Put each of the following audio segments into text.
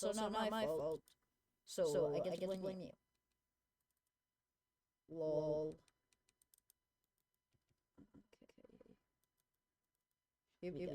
also not my fault. So I get to blame you. Lol. Okay. Here we go.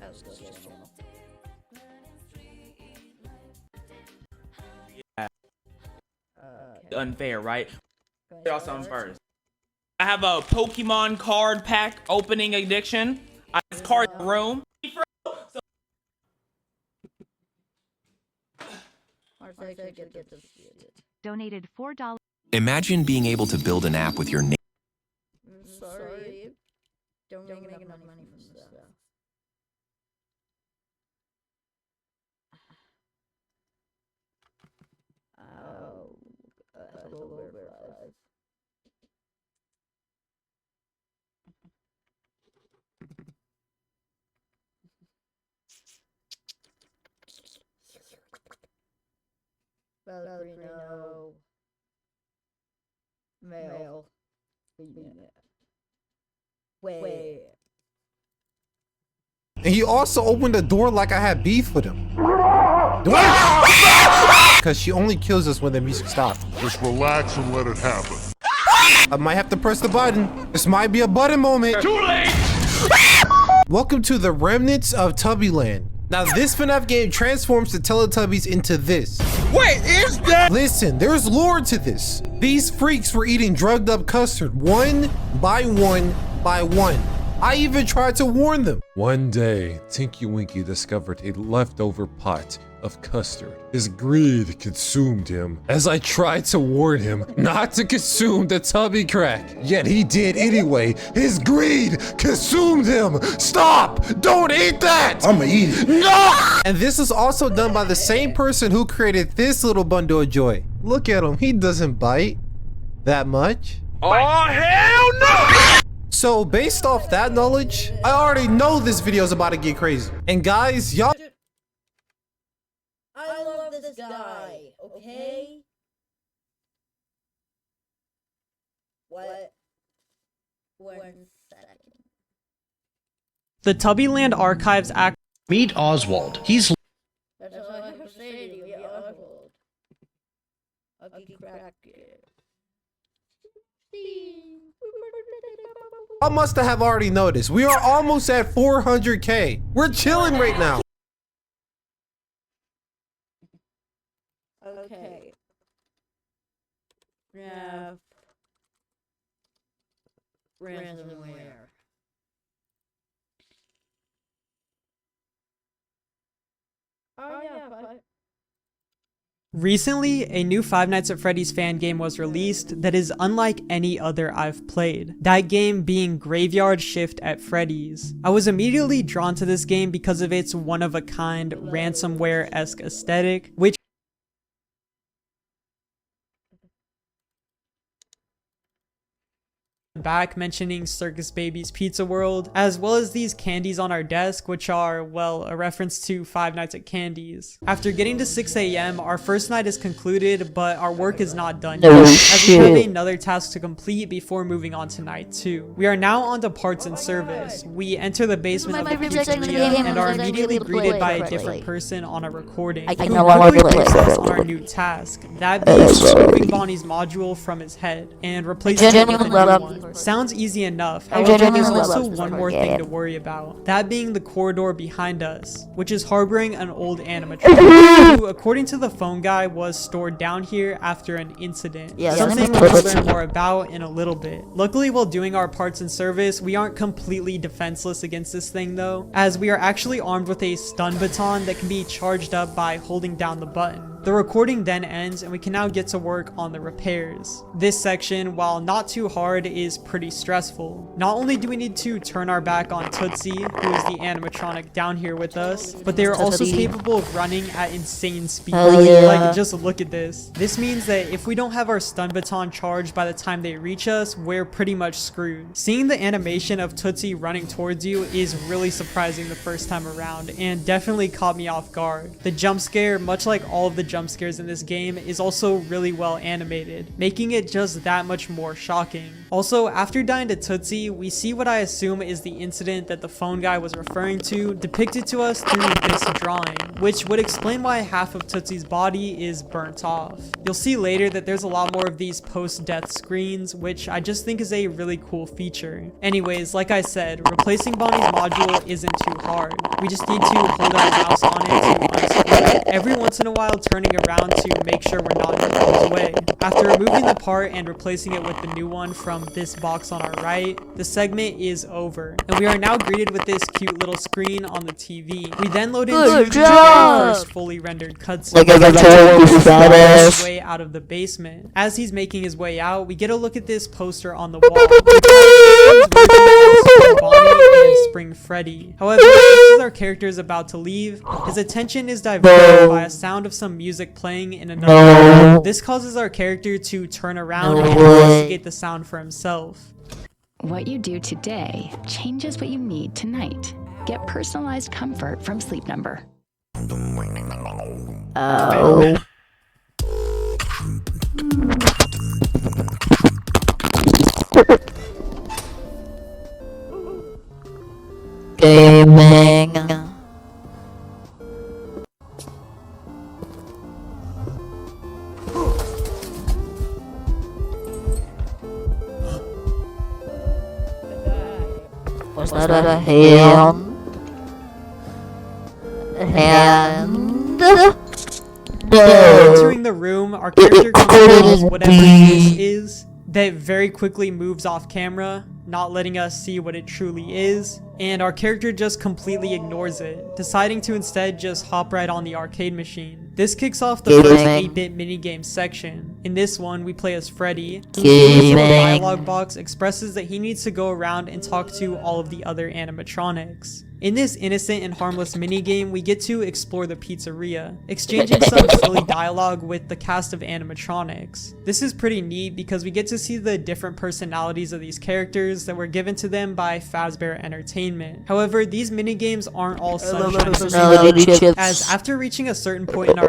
How's this channel? Unfair, right? Y'all something first. I have a Pokemon card pack opening addiction. I have card in the room. Donated $4. Imagine being able to build an app with your name. Sorry. Don't make enough money from this stuff. Oh, hello, Bear 5. Valkyrie, Male. Wait. And he also opened the door like I had beef with him. Because she only kills us when the music stops. Just relax and let it happen. I might have to press the button. This might be a button moment. Too late! Welcome to the remnants of Tubbyland. Now this FNAF game transforms the Teletubbies into this. Wait, is that? Listen, there's lore to this. These freaks were eating drugged up custard one by one by one. I even tried to warn them. One day, Tinky Winky discovered a leftover pot of custard. His greed consumed him as I tried to warn him not to consume the tubby crack. Yet he did anyway. His greed consumed him. Stop! Don't eat that! I'ma eat it. No! And this is also done by the same person who created this little bundle of joy. Look at him. He doesn't bite that much. Oh, hell no! So based off that knowledge, I already know this video is about to get crazy. And guys, y'all... I love this guy, okay? What? 1 second. The Tubbyland Archives Act. Meet Oswald. He's That's all I have to say to you, Oswald. Ugly crack it. I must have already noticed. We are almost at 400K. We're chilling right now. Okay. Yeah. Ransomware. Oh yeah, but... Recently, a new Five Nights at Freddy's fan game was released that is unlike any other I've played. That game being Graveyard Shift at Freddy's. I was immediately drawn to this game because of its one-of-a-kind ransomware-esque aesthetic, which back mentioning Circus Baby's Pizza World, as well as these candies on our desk, which are, well, a reference to Five Nights at Candy's. After getting to 6 AM, our first night is concluded, but our work is not done yet, as we have another task to complete before moving on to night 2. We are now on to parts and service. We enter the basement of the pizzeria and are immediately greeted by a different person on a recording. I no longer play on our new task, that being removing Bonnie's module from his head and replacing it with a new one. Sounds easy enough, however there's also one more thing to worry about, that being the corridor behind us, which is harboring an old animatronic, who according to the phone guy was stored down here after an incident, something we'll learn more about in a little bit. Luckily while doing our parts and service, we aren't completely defenseless against this thing though, as we are actually armed with a stun baton that can be charged up by holding down the button. The recording then ends and we can now get to work on the repairs. This section, while not too hard, is pretty stressful. Not only do we need to turn our back on Tootsie, who is the animatronic down here with us, but they are also capable of running at insane speed. Like, just look at this. This means that if we don't have our stun baton charged by the time they reach us, we're pretty much screwed. Seeing the animation of Tootsie running towards you is really surprising the first time around, and definitely caught me off guard. The jump scare, much like all of the jump scares in this game, is also really well animated, making it just that much more shocking. Also, after dying to Tootsie, we see what I assume is the incident that the phone guy was referring to depicted to us through this drawing, which would explain why half of Tootsie's body is burnt off. You'll see later that there's a lot more of these post-death screens, which I just think is a really cool feature. Anyways, like I said, replacing Bonnie's module isn't too hard. We just need to hold our mouse on it to unscrew it, every once in a while turning around to make sure we're not in harm's way. After removing the part and replacing it with the new one from this box on our right, the segment is over, and we are now greeted with this cute little screen on the TV. We then load into the very first fully rendered cutscene, his way out of the basement. As he's making his way out, we get a look at this poster on the wall, Spring Bonnie and Spring Freddy. However, just as our character is about to leave, his attention is diverted by a sound of some music playing in another room. This causes our character to turn around and investigate the sound for himself. What you do today changes what you need tonight. Get personalized comfort from Sleep Number. Oh. Gaming. Was that a hand? No. Entering the room, our character comes across whatever this is that very quickly moves off camera, not letting us see what it truly is, and our character just completely ignores it, deciding to instead just hop right on the arcade machine. This kicks off the first 8-bit minigame section. In this one, we play as Freddy. The dialogue box expresses that he needs to go around and talk to all of the other animatronics. In this innocent and harmless minigame, we get to explore the pizzeria, exchanging some silly dialogue with the cast of animatronics. This is pretty neat because we get to see the different personalities of these characters that were given to them by Fazbear Entertainment. However, these minigames aren't all sunshine and rainbows, as after reaching a certain point in our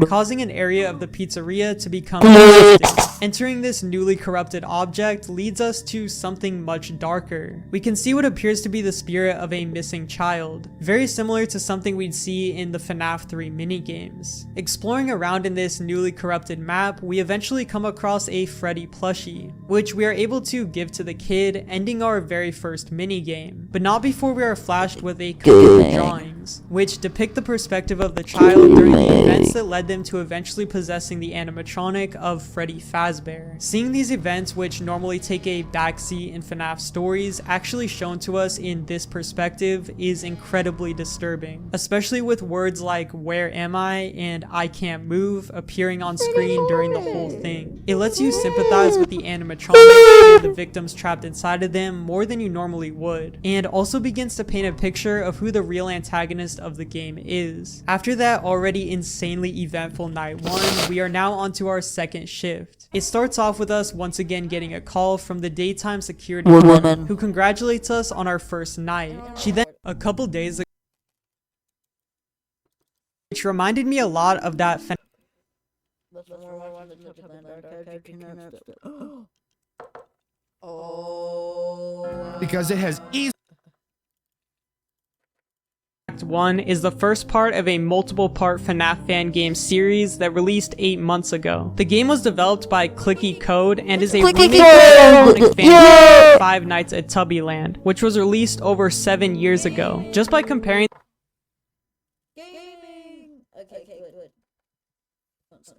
causing an area of the pizzeria to become corrupted. Entering this newly corrupted object leads us to something much darker. We can see what appears to be the spirit of a missing child, very similar to something we'd see in the FNAF 3 minigames. Exploring around in this newly corrupted map, we eventually come across a Freddy plushie, which we are able to give to the kid, ending our very first minigame, but not before we are flashed with a couple of drawings, which depict the perspective of the child during the events that led them to eventually possessing the animatronic of Freddy Fazbear. Seeing these events, which normally take a backseat in FNAF stories, actually shown to us in this perspective is incredibly disturbing, especially with words like "where am I" and "I can't move" appearing on screen during the whole thing. It lets you sympathize with the animatronics and the victims trapped inside of them more than you normally would, and also begins to paint a picture of who the real antagonist of the game is. After that already insanely eventful night 1, we are now onto our second shift. It starts off with us once again getting a call from the daytime security woman who congratulates us on our first night. She then, a couple days ago, which reminded me a lot of that Because it has easy. Act 1 is the first part of a multiple-part FNAF fan game series that released 8 months ago. The game was developed by Clicky Code and is a remake of the expansion of Five Nights at Tubbyland, which was released over 7 years ago. Just by comparing Gaming. Okay, wait. One sec.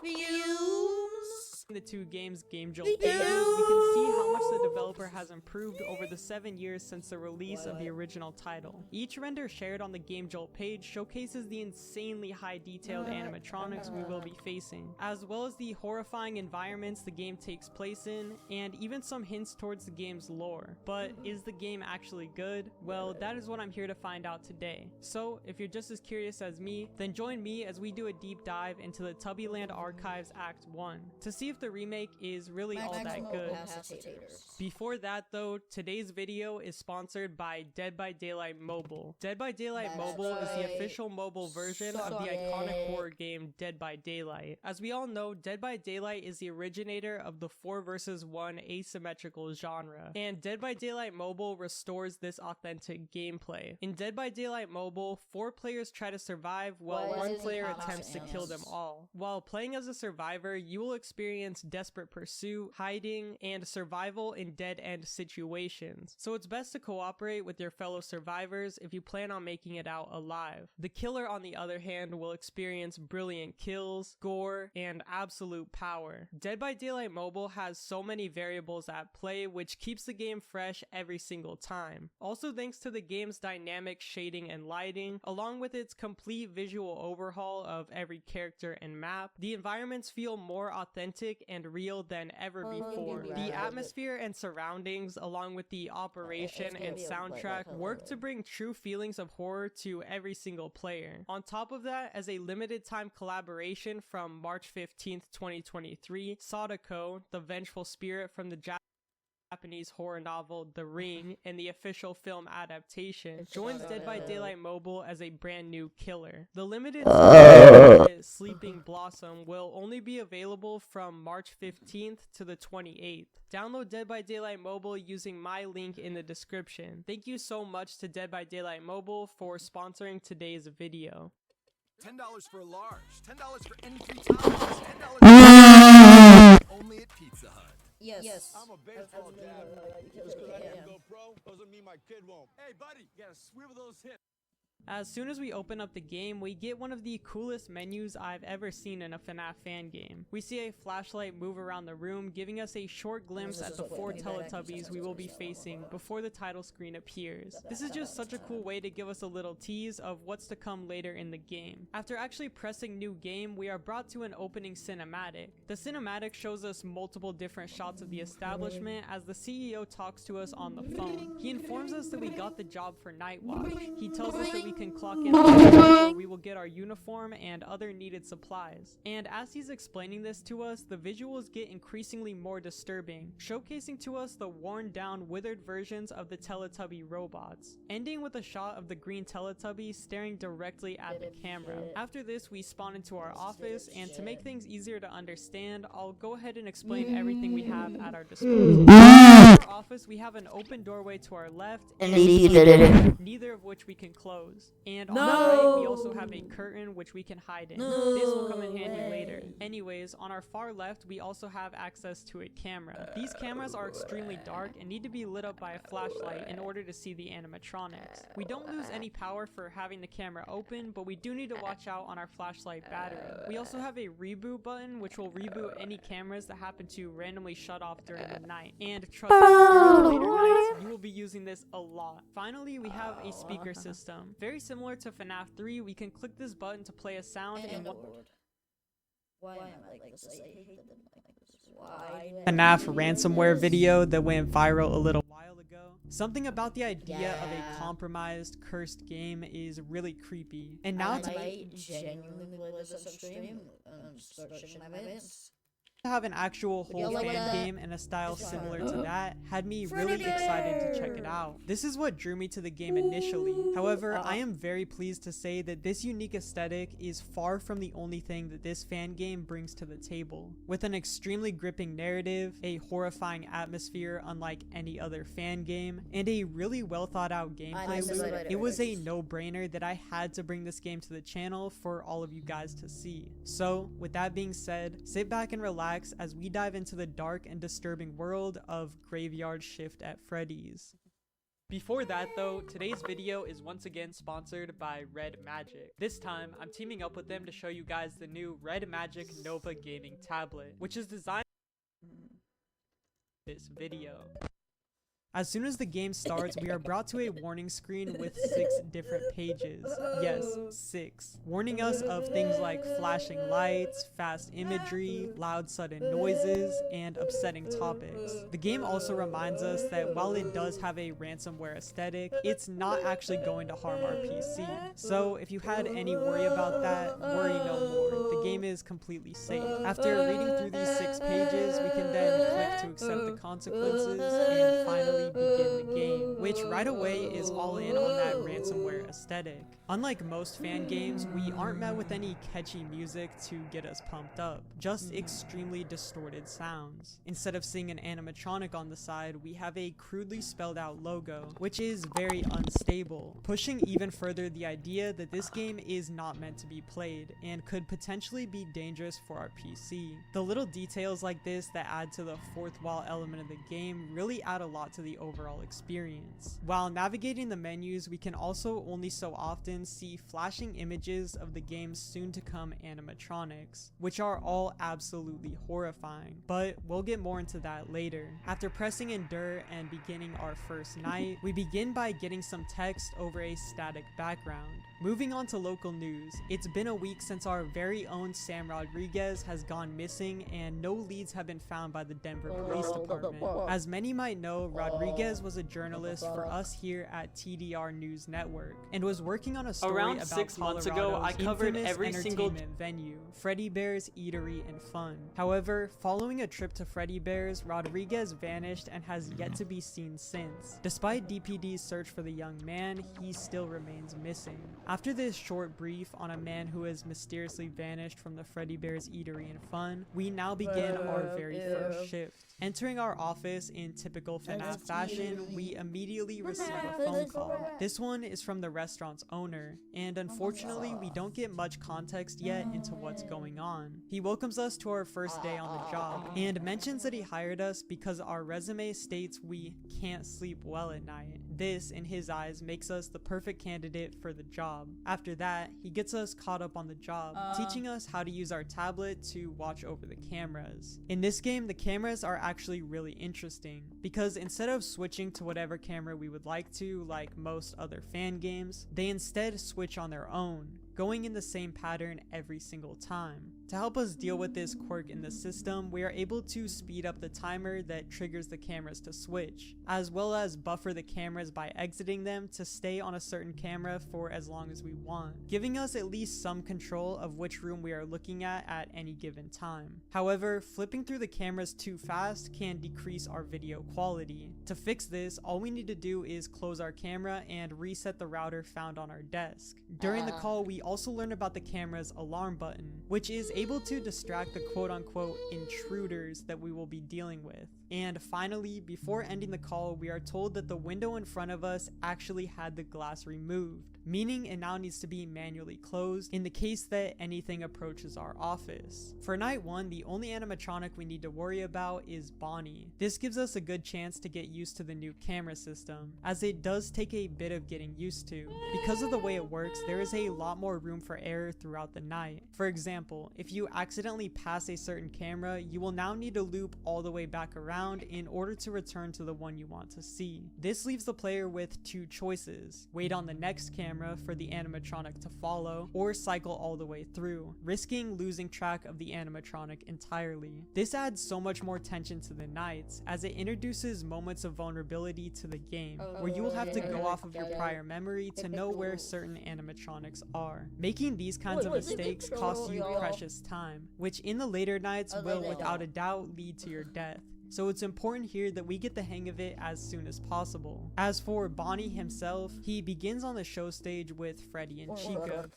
Fumes. the two games' game jolt pages, we can see how much the developer has improved over the 7 years since the release of the original title. Each render shared on the game jolt page showcases the insanely high detailed animatronics we will be facing, as well as the horrifying environments the game takes place in, and even some hints towards the game's lore. But is the game actually good? Well, that is what I'm here to find out today. So, if you're just as curious as me, then join me as we do a deep dive into the Tubbyland Archives Act 1 to see if if the remake is really all that good. Before that though, today's video is sponsored by Dead by Daylight Mobile. Dead by Daylight Mobile is the official mobile version of the iconic horror game Dead by Daylight. As we all know, Dead by Daylight is the originator of the 4 vs 1 asymmetrical genre, and Dead by Daylight Mobile restores this authentic gameplay. In Dead by Daylight Mobile, 4 players try to survive while 1 player attempts to kill them all. While playing as a survivor, you will experience desperate pursuit, hiding, and survival in dead-end situations. So it's best to cooperate with your fellow survivors if you plan on making it out alive. The killer, on the other hand, will experience brilliant kills, gore, and absolute power. Dead by Daylight Mobile has so many variables at play, which keeps the game fresh every single time. Also, thanks to the game's dynamic shading and lighting, along with its complete visual overhaul of every character and map, the environments feel more authentic and real than ever before. The atmosphere and surroundings, along with the operation and soundtrack, work to bring true feelings of horror to every single player. On top of that, as a limited time collaboration from March 15th, 2023, Sadako, the vengeful spirit from the Japanese horror novel The Ring and the official film adaptation, joins Dead by Daylight Mobile as a brand new killer. The limited Sleeping Blossom will only be available from March 15th to the 28th. Download Dead by Daylight Mobile using my link in the description. Thank you so much to Dead by Daylight Mobile for sponsoring today's video. $10 for a large, $10 for any 3 toppings, $10 only at Pizza Hut. Yes. I'm a baseball dad. Just because I didn't go pro doesn't mean my kid won't. Hey, buddy, you gotta swivel those hips. As soon as we open up the game, we get one of the coolest menus I've ever seen in a FNAF fan game. We see a flashlight move around the room, giving us a short glimpse at the 4 Teletubbies we will be facing before the title screen appears. This is just such a cool way to give us a little tease of what's to come later in the game. After actually pressing new game, we are brought to an opening cinematic. The cinematic shows us multiple different shots of the establishment as the CEO talks to us on the phone. He informs us that we got the job for Night Watch. He tells us that we can clock in where we will get our uniform and other needed supplies. And as he's explaining this to us, the visuals get increasingly more disturbing, showcasing to us the worn down, withered versions of the Teletubby robots, ending with a shot of the green Teletubby staring directly at the camera. After this, we spawn into our office, and to make things easier to understand, I'll go ahead and explain everything we have at our disposal. In our office, we have an open doorway to our left, and neither of which we can close. And on the right, we also have a curtain which we can hide in. This will come in handy later. Anyways, on our far left, we also have access to a camera. These cameras are extremely dark and need to be lit up by a flashlight in order to see the animatronics. We don't lose any power for having the camera open, but we do need to watch out on our flashlight battery. We also have a reboot button which will reboot any cameras that happen to randomly shut off during the night. And trust me, during the later nights, you will be using this a lot. Finally, we have a speaker system. Very similar to FNAF 3, we can click this button to play a sound and Why am I like this? I hate them like this. Why? FNAF ransomware video that went viral a little while ago. Something about the idea of a compromised, cursed game is really creepy. And now to genuinely play this on stream and start checking my minutes. to have an actual whole fan game in a style similar to that had me really excited to check it out. This is what drew me to the game initially. However, I am very pleased to say that this unique aesthetic is far from the only thing that this fan game brings to the table. With an extremely gripping narrative, a horrifying atmosphere unlike any other fan game, and a really well thought out gameplay loop, it was a no-brainer that I had to bring this game to the channel for all of you guys to see. So, with that being said, sit back and relax as we dive into the dark and disturbing world of Graveyard Shift at Freddy's. Before that though, today's video is once again sponsored by Red Magic. This time, I'm teaming up with them to show you guys the new Red Magic Nova gaming tablet, which is designed for this video. As soon as the game starts, we are brought to a warning screen with 6 different pages. Yes, 6. Warning us of things like flashing lights, fast imagery, loud sudden noises, and upsetting topics. The game also reminds us that while it does have a ransomware aesthetic, it's not actually going to harm our PC. So if you had any worry about that, worry no more. The game is completely safe. After reading through these 6 pages, we can then click to accept the consequences and finally begin the game, which right away is all in on that ransomware aesthetic. Unlike most fan games, we aren't met with any catchy music to get us pumped up, just extremely distorted sounds. Instead of seeing an animatronic on the side, we have a crudely spelled out logo, which is very unstable, pushing even further the idea that this game is not meant to be played and could potentially be dangerous for our PC. The little details like this that add to the fourth wall element of the game really add a lot to the overall experience. While navigating the menus, we can also only so often see flashing images of the game's soon to come animatronics, which are all absolutely horrifying, but we'll get more into that later. After pressing endure and beginning our first night, we begin by getting some text over a static background. Moving on to local news, it's been a week since our very own Sam Rodriguez has gone missing and no leads have been found by the Denver Police Department. As many might know, Rodriguez was a journalist for us here at TDR News Network and was working on a story Around about 6 months ago, I covered infamous every single entertainment venue, Freddy Bear's Eatery and Fun. However, following a trip to Freddy Bear's, Rodriguez vanished and has yet to be seen since. Despite DPD's search for the young man, he still remains missing. After this short brief on a man who has mysteriously vanished from the Freddy Bear's Eatery and Fun, we now begin our very first shift. Entering our office in typical FNAF fashion, we immediately receive a phone call. This one is from the restaurant's owner, and unfortunately we don't get much context yet into what's going on. He welcomes us to our first day on the job, and mentions that he hired us because our resume states we can't sleep well at night. This, in his eyes, makes us the perfect candidate for the job. After that, he gets us caught up on the job, teaching us how to use our tablet to watch over the cameras. In this game, the cameras are actually really interesting, because instead of switching to whatever camera we would like to, like most other fan games, they instead switch on their own, going in the same pattern every single time. To help us deal with this quirk in the system, we are able to speed up the timer that triggers the cameras to switch, as well as buffer the cameras by exiting them to stay on a certain camera for as long as we want, giving us at least some control of which room we are looking at any given time. However, flipping through the cameras too fast can decrease our video quality. To fix this, all we need to do is close our camera and reset the router found on our desk. During the call, we also learn about the camera's alarm button, which is able to distract the quote-unquote intruders that we will be dealing with. And finally, before ending the call, we are told that the window in front of us actually had the glass removed, meaning it now needs to be manually closed in the case that anything approaches our office. For night 1, the only animatronic we need to worry about is Bonnie. This gives us a good chance to get used to the new camera system, as it does take a bit of getting used to. Because of the way it works, there is a lot more room for error throughout the night. For example, if you accidentally pass a certain camera, you will now need to loop all the way back around in order to return to the one you want to see. This leaves the player with 2 choices: wait on the next camera for the animatronic to follow, or cycle all the way through, risking losing track of the animatronic entirely. This adds so much more tension to the nights, as it introduces moments of vulnerability to the game, where you will have to go off of your prior memory to know where certain animatronics are. Making these kinds of mistakes costs you precious time, which in the later nights will without a doubt lead to your death. So it's important here that we get the hang of it as soon as possible. As for Bonnie himself, he begins on the show stage with Freddy and Chica.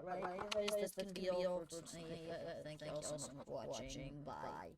Alright, anyways, this can be all for tonight. Thank you all so much for watching. Bye.